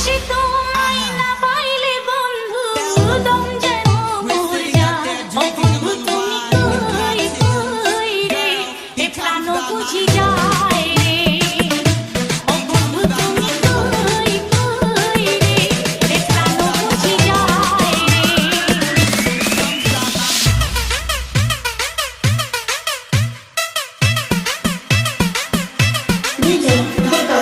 সে তোমায় না পাইলে বন্ধু দম যেন মর যায়। ও বন্ধু তুমি কই কই রে, এ প্রাণ বুঝি যায় রে। ও বন্ধু তুমি কই কই রে, এ প্রাণ বুঝি যায় রে। DJ Beto.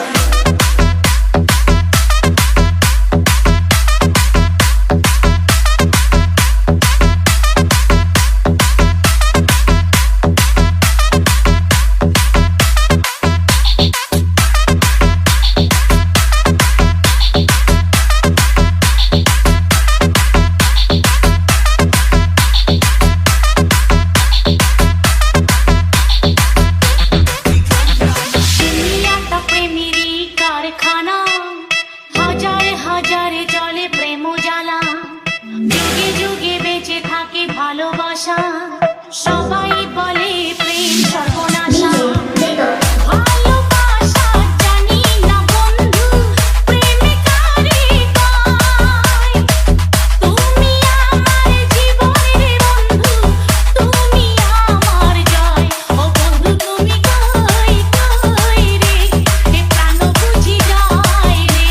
দুনিয়াটা প্রেমেরই কারখানা, হাজার হাজার জলে প্রেম জ্বালা। যুগে যুগে বেঁচে থাকে ভালোবাসা, সবাই বলে প্রেম সর্বনাশা। Beto. ভালোবাসা জানি না বন্ধু, প্রেমে কারে পায়। তুমি আমার জীবনের বন্ধু, তুমি আমার জয়। ও বন্ধু তুমি কই কই রে, এ প্রাণ বুঝি যায় রে।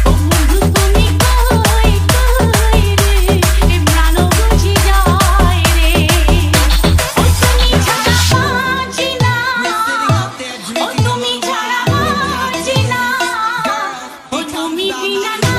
ও বন্ধু তুমি কই কই রে, এ প্রাণ বুঝি যায় রে। ও তুমি ছাড়া বাঁচি না, ও তুমি ছাড়া বাঁচি না, ও তুমি বিনা না